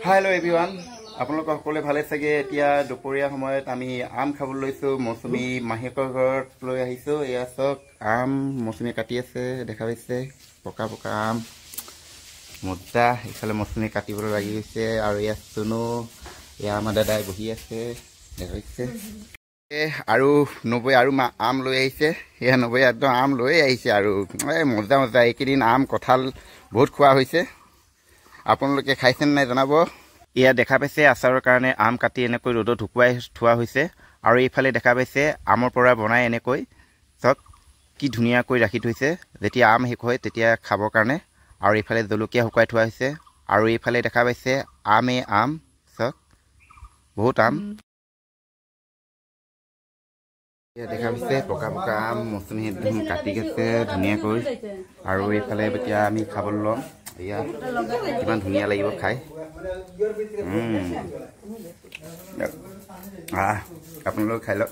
Hello everyone. আপোনালোক সকলে ভালে চাগে এতিয়া দুপৰীয়া সময়ত আমি আম খাবলৈ লৈছো মৌসুমী মাহিকৰ ঘৰত লৈ আহিছো এয়া সক আম মৌসুমী কাটি আছে দেখা পাইছে পকা পকা আম মজা ইফালে মৌসুমী কাটিবলৈ লাগি গৈছে আৰু এয়া সুনো এয়া আমাৰ দাদাই বহি আছে দেখা পাইছে আৰু 90 আৰু আম লৈ আহিছে এয়া 90 একদম আম লৈ আহিছে আৰু মজা মজা এইকেইদিন আম কঁঠাল বহুত খোৱা হৈছে আপোনালোকে খাইছেন নাই জনাব ইয়া দেখা পাইছে আচাৰৰ কাৰণে আম কাটি এনেকৈ ৰ'দত শুকুৱাই থোৱা হৈছে আৰু এইফালে দেখা পাইছে আমৰ পৰা বনাই এনেকৈ সক কি ধুনীয়াকৈ ৰাখি থৈছে যেতিয়া আম শেষ হয় তেতিয়া খাবৰ কাৰণে আৰু এইফালে জলকীয়া শুকুৱাই থোৱা হৈছে আৰু এইফালে দেখা পাইছে আম সক বহুত আম ইয়া দেখা পাইছে পকা পকা আম মৌসুমী একদম কাটি গেছে ধুনীয়াকৈ আৰু এইফালে এতিয়া আমি খাবলৈ ল'ম ইয়া কিমান ধুনীয়া লাগিব খাই আপোনালোক খাই লওক